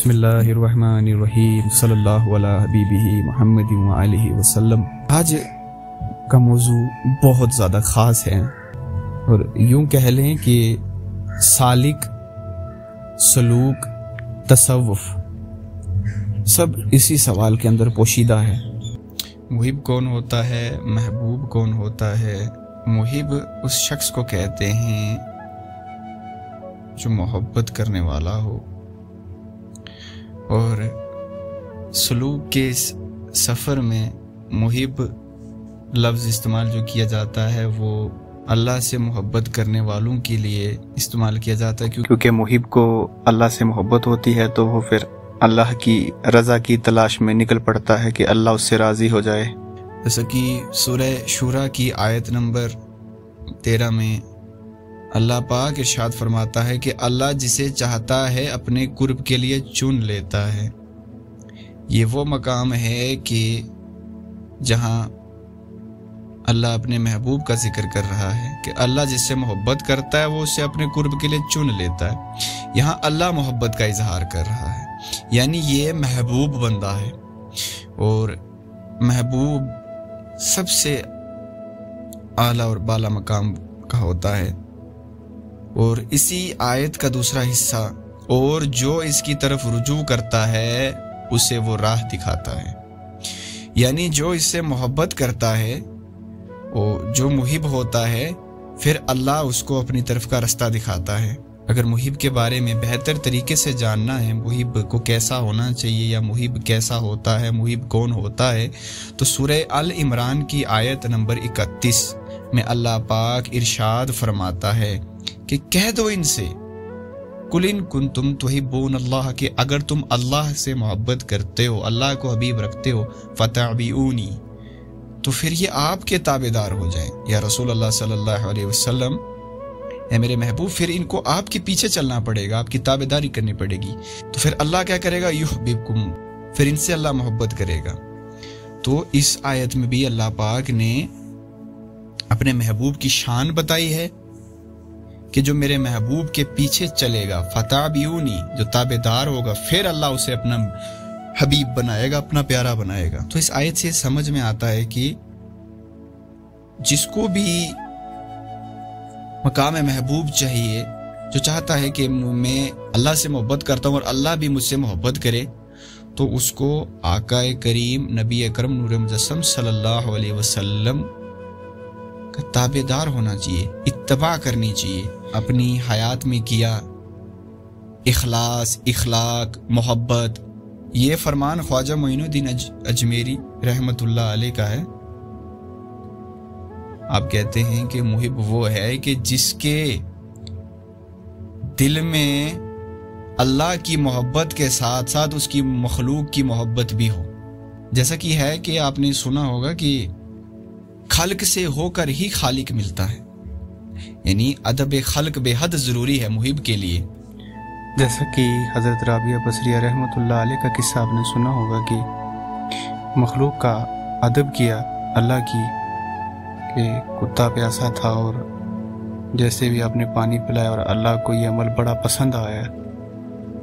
بسم اللہ الرحمن الرحیم صلی اللہ علی حبیبہ محمد وآلہ وسلم۔ آج کا موضوع بہت زیادہ خاص ہے اور یوں کہہ لیں کہ سالک، سلوک، تصوف سب اسی سوال کے اندر پوشیدہ ہے۔ محب کون ہوتا ہے؟ محبوب کون ہوتا ہے؟ محب اس شخص کو کہتے ہیں جو محبت کرنے والا ہو، اور سلوک کے اس سفر میں محب لفظ استعمال جو کیا جاتا ہے وہ اللہ سے محبت کرنے والوں کے لیے استعمال کیا جاتا ہے، کیونکہ محب کو اللہ سے محبت ہوتی ہے تو وہ پھر اللہ کی رضا کی تلاش میں نکل پڑتا ہے کہ اللہ اس سے راضی ہو جائے۔ جیسا کہ سورہ شورا کی آیت نمبر 13 میں اللہ پاک ارشاد فرماتا ہے کہ اللہ جسے چاہتا ہے اپنے قرب کے لیے چن لیتا ہے۔ یہ وہ مقام ہے کہ جہاں اللہ اپنے محبوب کا ذکر کر رہا ہے کہ اللہ جس سے محبت کرتا ہے وہ اسے اپنے قرب کے لیے چن لیتا ہے۔ یہاں اللہ محبت کا اظہار کر رہا ہے، یعنی یہ محبوب بندہ ہے، اور محبوب سب سے اعلیٰ اور بالا مقام کا ہوتا ہے۔ اور اسی آیت کا دوسرا حصہ، اور جو اس کی طرف رجوع کرتا ہے اسے وہ راہ دکھاتا ہے، یعنی جو اس سے محبت کرتا ہے اور جو محب ہوتا ہے پھر اللہ اس کو اپنی طرف کا رستہ دکھاتا ہے۔ اگر محب کے بارے میں بہتر طریقے سے جاننا ہے، محب کو کیسا ہونا چاہیے یا محب کیسا ہوتا ہے، محب کون ہوتا ہے، تو سورہ ال عمران کی آیت نمبر 31 میں اللہ پاک ارشاد فرماتا ہے کہ کہہ دو ان سے قُلْ إِن كُنتُمْ تُحِبُّونَ اللَّهَ، کہ اگر تم اللہ سے محبت کرتے ہو، اللہ کو حبیب رکھتے ہو، فَتَعْبِعُونِي، تو پھر یہ آپ کے تابعدار ہو جائیں یا رسول اللہ صلی اللہ علیہ وسلم، اے میرے محبوب، پھر ان کو آپ کے پیچھے چلنا پڑے گا، آپ کی تابعداری کرنی پڑے گی۔ تو پھر اللہ کیا کرے گا؟ یحببکم، پھر ان سے اللہ محبت کرے گا۔ تو اس آیت میں بھی اللہ پاک نے اپنے محبوب کی شان بتائی ہے کہ جو میرے محبوب کے پیچھے چلے گا، فتعبیونی، جو تابعدار ہوگا، پھر اللہ اسے اپنا حبیب بنائے گا، اپنا پیارا بنائے گا۔ تو اس آیت سے سمجھ میں آتا ہے کہ جس کو بھی مقام محبوب چاہیے، جو چاہتا ہے کہ میں اللہ سے محبت کرتا ہوں اور اللہ بھی مجھ سے محبت کرے، تو اس کو آقا کریم نبی اکرم نور مجسم صلی اللہ علیہ وسلم کا تابعدار ہونا چاہیے، اتباع کرنی چاہیے۔ اپنی حیات میں کیا اخلاص، اخلاق، محبت، یہ فرمان خواجہ معین الدین اجمیری رحمۃ اللہ علیہ کا ہے۔ آپ کہتے ہیں کہ محب وہ ہے کہ جس کے دل میں اللہ کی محبت کے ساتھ ساتھ اس کی مخلوق کی محبت بھی ہو۔ جیسا کہ ہے کہ آپ نے سنا ہوگا کہ خلق سے ہو کر ہی خالق ملتا ہے، یعنی ادب خلق بے حد ضروری ہے محب کے لیے۔ جیسا کہ حضرت رابعہ بصریہ رحمۃ اللہ علیہ کا قصہ آپ نے سنا ہوگا کہ مخلوق کا ادب کیا اللہ کی، کہ کتا پیاسا تھا اور جیسے بھی آپ نے پانی پلایا، اور اللہ کو یہ عمل بڑا پسند آیا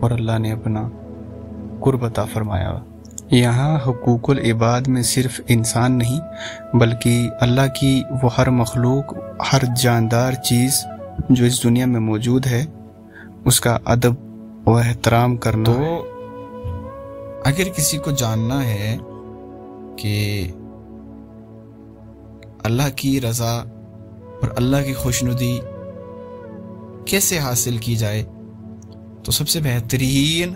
اور اللہ نے اپنا قرب عطا فرمایا۔ یہاں حقوق العباد میں صرف انسان نہیں بلکہ اللہ کی وہ ہر مخلوق، ہر جاندار چیز جو اس دنیا میں موجود ہے، اس کا ادب و احترام کرنا۔ تو اگر کسی کو جاننا ہے کہ اللہ کی رضا اور اللہ کی خوشنودی کیسے حاصل کی جائے، تو سب سے بہترین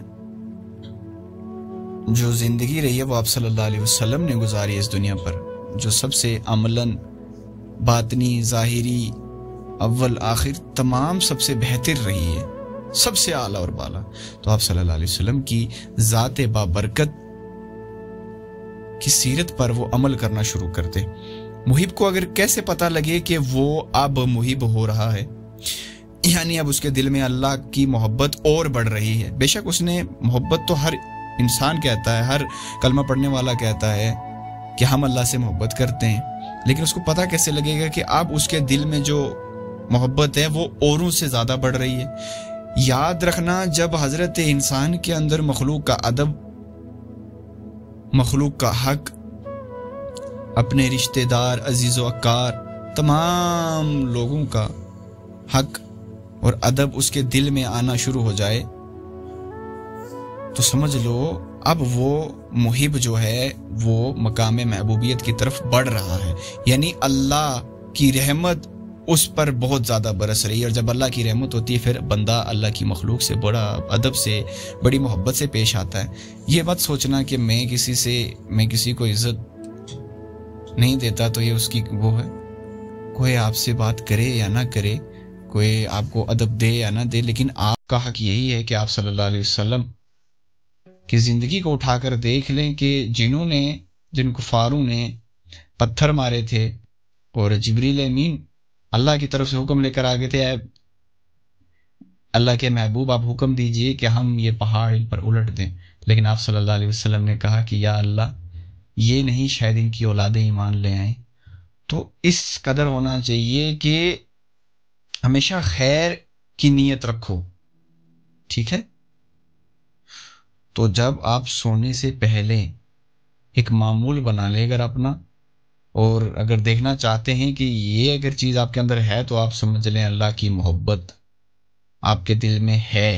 جو زندگی رہی ہے وہ آپ صلی اللہ علیہ وسلم نے گزاری اس دنیا پر، جو سب سے عملاً، باطنی، ظاہری، اول آخر تمام سب سے بہتر رہی ہے، سب سے اعلیٰ اور بالا۔ تو آپ صلی اللہ علیہ وسلم کی ذات بابرکت کی سیرت پر وہ عمل کرنا شروع کرتے۔ محب کو اگر کیسے پتہ لگے کہ وہ اب محب ہو رہا ہے، یعنی اب اس کے دل میں اللہ کی محبت اور بڑھ رہی ہے۔ بے شک اس نے محبت تو ہر انسان کہتا ہے، ہر کلمہ پڑھنے والا کہتا ہے کہ ہم اللہ سے محبت کرتے ہیں، لیکن اس کو پتہ کیسے لگے گا کہ اب اس کے دل میں جو محبت ہے وہ اوروں سے زیادہ بڑھ رہی ہے؟ یاد رکھنا جب حضرت انسان کے اندر مخلوق کا ادب، مخلوق کا حق، اپنے رشتہ دار، عزیز و اقار، تمام لوگوں کا حق اور ادب اس کے دل میں آنا شروع ہو جائے تو سمجھ لو اب وہ محب جو ہے وہ مقام محبوبیت کی طرف بڑھ رہا ہے، یعنی اللہ کی رحمت اس پر بہت زیادہ برس رہی ہے۔ اور جب اللہ کی رحمت ہوتی ہے پھر بندہ اللہ کی مخلوق سے بڑا ادب سے، بڑی محبت سے پیش آتا ہے۔ یہ مت سوچنا کہ میں کسی کو عزت نہیں دیتا تو یہ اس کی وہ ہے، کوئی آپ سے بات کرے یا نہ کرے، کوئی آپ کو ادب دے یا نہ دے، لیکن آپ کا حق یہی ہے کہ آپ صلی اللہ علیہ وسلم کی زندگی کو اٹھا کر دیکھ لیں کہ جن کفاروں نے پتھر مارے تھے اور جبریل امین اللہ کی طرف سے حکم لے کر آگے تھے، اے اللہ کے محبوب آپ حکم دیجئے کہ ہم یہ پہاڑ ان پر الٹ دیں، لیکن آپ صلی اللہ علیہ وسلم نے کہا کہ یا اللہ یہ نہیں، شاید ان کی اولادیں ایمان لے آئیں۔ تو اس قدر ہونا چاہیے کہ ہمیشہ خیر کی نیت رکھو، ٹھیک ہے؟ تو جب آپ سونے سے پہلے ایک معمول بنا لے اگر اپنا، اور اگر دیکھنا چاہتے ہیں کہ یہ اگر چیز آپ کے اندر ہے تو آپ سمجھ لیں اللہ کی محبت آپ کے دل میں ہے،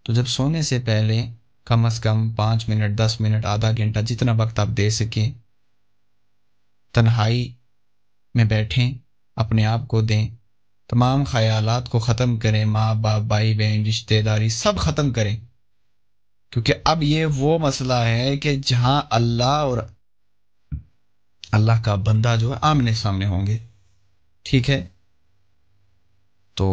تو جب سونے سے پہلے کم از کم 5 منٹ، 10 منٹ، آدھا گھنٹہ، جتنا وقت آپ دے سکیں، تنہائی میں بیٹھیں، اپنے آپ کو دیں، تمام خیالات کو ختم کریں، ماں باپ، بھائی بہن، رشتہ داری سب ختم کریں، کیونکہ اب یہ وہ مسئلہ ہے کہ جہاں اللہ اور اللہ کا بندہ جو ہے آمنے سامنے ہوں گے، ٹھیک ہے؟ تو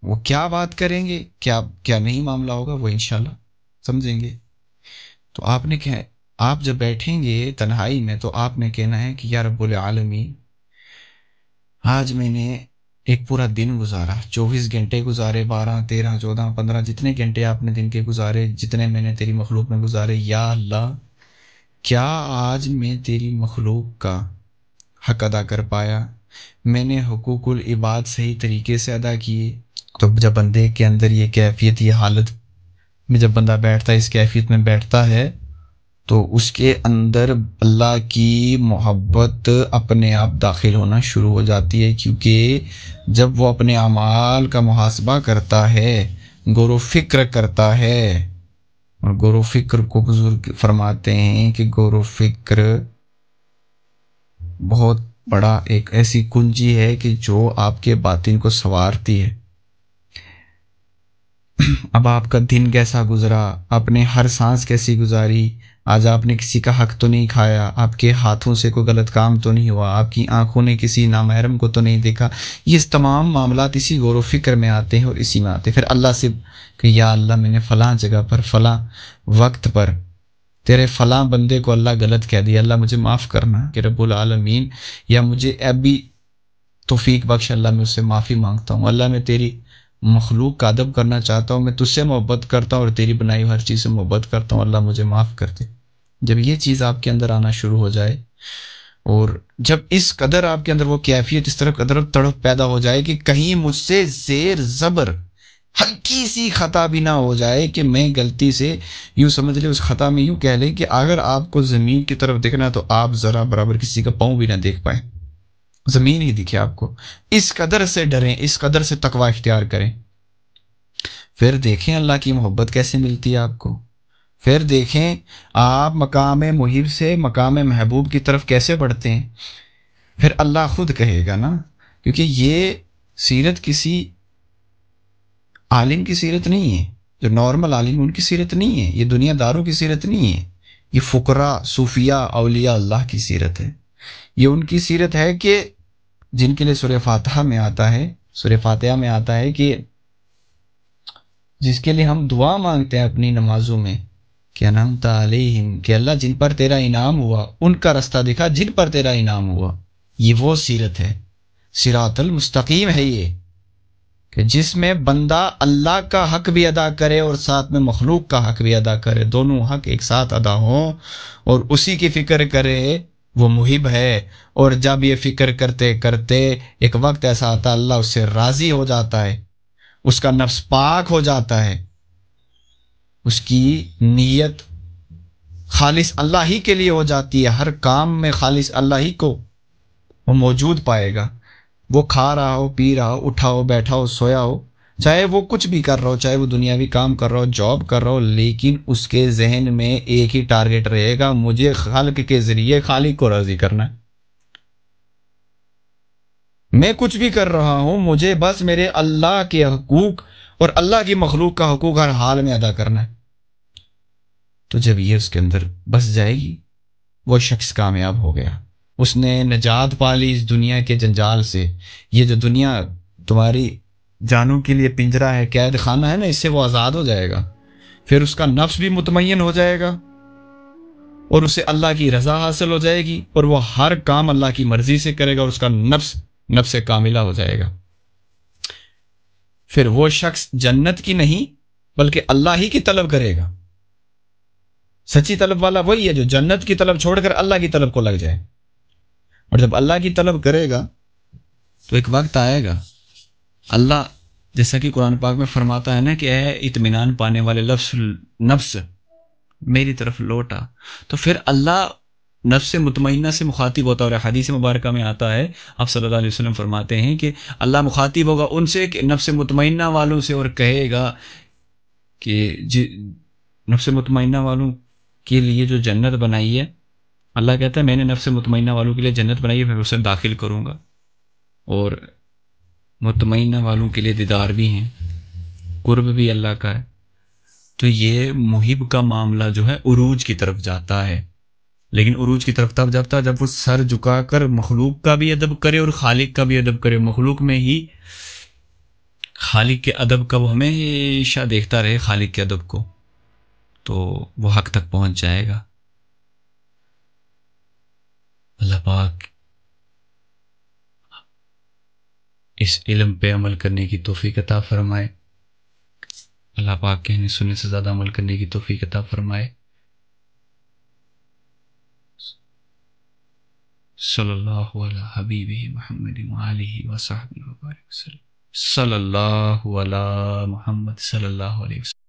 وہ کیا بات کریں گے، کیا نہیں معاملہ ہوگا، وہ انشاءاللہ سمجھیں گے۔ تو آپ جب بیٹھیں گے تنہائی میں تو آپ نے کہنا ہے کہ یا رب العالمین آج میں نے ایک پورا دن گزارا، 24 گھنٹے گزارے، 12، 13، 14، 15 جتنے گھنٹے آپ نے دن کے گزارے، جتنے میں نے تیری مخلوق میں گزارے، یا اللہ کیا آج میں تیری مخلوق کا حق ادا کر پایا؟ میں نے حقوق العباد صحیح طریقے سے ادا کیے؟ تو جب بندے کے اندر یہ کیفیت، یہ حالت میں جب بندہ بیٹھتا ہے، اس کیفیت میں بیٹھتا ہے تو اس کے اندر اللہ کی محبت اپنے آپ داخل ہونا شروع ہو جاتی ہے، کیونکہ جب وہ اپنے اعمال کا محاسبہ کرتا ہے، غور و فکر کرتا ہے، اور غور و فکر کو بزرگ فرماتے ہیں کہ غور و فکر بہت بڑا ایک ایسی کنجی ہے کہ جو آپ کے باطن کو سنوارتی ہے۔ اب آپ کا دن کیسا گزرا، آپ نے ہر سانس کیسی گزاری، آج آپ نے کسی کا حق تو نہیں کھایا، آپ کے ہاتھوں سے کوئی غلط کام تو نہیں ہوا، آپ کی آنکھوں نے کسی نامحرم کو تو نہیں دیکھا، یہ تمام معاملات اسی غور و فکر میں آتے ہیں اور اسی میں آتے ہیں۔ پھر اللہ سے کہ یا اللہ میں نے فلاں جگہ پر، فلاں وقت پر تیرے فلاں بندے کو اللہ غلط کہہ دیا، اللہ مجھے معاف کرنا کہ رب العالمین، یا مجھے اب بھی توفیق بخش، اللہ میں اس سے معافی مانگتا ہوں، اللہ میں تیری مخلوق کا ادب کرنا چاہتا ہوں، میں تجھ سے محبت کرتا ہوں اور تیری بنائی ہر چیز سے محبت کرتا ہوں، اللہ مجھے معاف کر دے۔ جب یہ چیز آپ کے اندر آنا شروع ہو جائے، اور جب اس قدر آپ کے اندر وہ کیفیت، اس طرح قدر تڑپ پیدا ہو جائے کہ کہیں مجھ سے زیر زبر ہلکی سی خطا بھی نہ ہو جائے کہ میں غلطی سے، یوں سمجھ لے اس خطا میں یوں کہہ لیں کہ اگر آپ کو زمین کی طرف دیکھنا تو آپ ذرا برابر کسی کا پاؤں بھی نہ دیکھ پائیں، زمین ہی دکھے آپ کو، اس قدر سے ڈریں، اس قدر سے تقوی اختیار کریں۔ پھر دیکھیں اللہ کی محبت کیسے ملتی ہے آپ کو، پھر دیکھیں آپ مقام محب سے مقام محبوب کی طرف کیسے بڑھتے ہیں۔ پھر اللہ خود کہے گا نا، کیونکہ یہ سیرت کسی عالم کی سیرت نہیں ہے، جو نارمل عالم ان کی سیرت نہیں ہے، یہ دنیا داروں کی سیرت نہیں ہے، یہ فقراء، صوفیاء، اولیاء اللہ کی سیرت ہے۔ یہ ان کی سیرت ہے کہ جن کے لیے سورہ فاتحہ میں آتا ہے، سورہ فاتحہ میں آتا ہے کہ جس کے لیے ہم دعا مانگتے ہیں اپنی نمازوں میں کہ انعمت علیہم، کہ اللہ جن پر تیرا انعام ہوا، ان کا رستہ دکھا جن پر تیرا انعام ہوا۔ یہ وہ سیرت ہے، صراط المستقیم ہے یہ، کہ جس میں بندہ اللہ کا حق بھی ادا کرے اور ساتھ میں مخلوق کا حق بھی ادا کرے، دونوں حق ایک ساتھ ادا ہوں اور اسی کی فکر کرے، وہ محب ہے۔ اور جب یہ فکر کرتے کرتے ایک وقت ایسا آتا ہے اللہ اس سے راضی ہو جاتا ہے، اس کا نفس پاک ہو جاتا ہے، اس کی نیت خالص اللہ ہی کے لیے ہو جاتی ہے، ہر کام میں خالص اللہ ہی کو وہ موجود پائے گا۔ وہ کھا رہا ہو، پی رہا ہو، اٹھا ہو، بیٹھا ہو، سویا ہو، چاہے وہ کچھ بھی کر رہا ہو، چاہے وہ دنیاوی کام کر رہا ہو، جاب کر رہا ہو، لیکن اس کے ذہن میں ایک ہی ٹارگٹ رہے گا، مجھے خالق کے ذریعے خالق کو راضی کرنا ہے۔ میں کچھ بھی کر رہا ہوں، مجھے بس میرے اللہ کے حقوق اور اللہ کی مخلوق کا حقوق ہر حال میں ادا کرنا ہے۔ تو جب یہ اس کے اندر بس جائے گی، وہ شخص کامیاب ہو گیا، اس نے نجات پا لی اس دنیا کے جنجال سے۔ یہ جو دنیا تمہاری جانوں کے لیے پنجرا ہے، قید خانہ ہے نا، اس سے وہ آزاد ہو جائے گا، پھر اس کا نفس بھی مطمئن ہو جائے گا اور اسے اللہ کی رضا حاصل ہو جائے گی، اور وہ ہر کام اللہ کی مرضی سے کرے گا، اور اس کا نفس کاملہ ہو جائے گا۔ پھر وہ شخص جنت کی نہیں بلکہ اللہ ہی کی طلب کرے گا۔ سچی طلب والا وہی ہے جو جنت کی طلب چھوڑ کر اللہ کی طلب کو لگ جائے، اور جب اللہ کی طلب کرے گا تو ایک وقت آئے گا، اللہ جیسا کہ قرآن پاک میں فرماتا ہے نا کہ اے اطمینان پانے والے نفس میری طرف لوٹا، تو پھر اللہ نفس مطمئنہ سے مخاطب ہوتا ہے، اور حدیث مبارکہ میں آتا ہے، آپ صلی اللہ علیہ وسلم فرماتے ہیں کہ اللہ مخاطب ہوگا ان سے کہ نفس مطمئنہ والوں سے، اور کہے گا کہ نفس مطمئنہ والوں کے لیے جو جنت بنائی ہے، اللہ کہتا ہے میں نے نفس مطمئنہ والوں کے لیے جنت بنائی ہے، پھر اسے داخل کروں گا، اور مطمئنہ والوں کے لیے دیدار بھی ہیں، قرب بھی اللہ کا ہے۔ تو یہ محب کا معاملہ جو ہے عروج کی طرف جاتا ہے، لیکن عروج کی طرف تب جاتا ہے جب وہ سر جھکا کر مخلوق کا بھی ادب کرے اور خالق کا بھی ادب کرے، مخلوق میں ہی خالق کے ادب کا وہ ہمیشہ دیکھتا رہے، خالق کے ادب کو، تو وہ حق تک پہنچ جائے گا۔ اللہ پاک اس علم پہ عمل کرنے کی توفیق عطا فرمائے، اللہ پاک کہنے سننے سے زیادہ عمل کرنے کی توفیق عطا فرمائے۔ صلی اللہ علی حبیبہ محمد وآلہ وصحبہ وبارک وسلم، صلی اللہ علی محمد صلی اللہ علیہ وسلم۔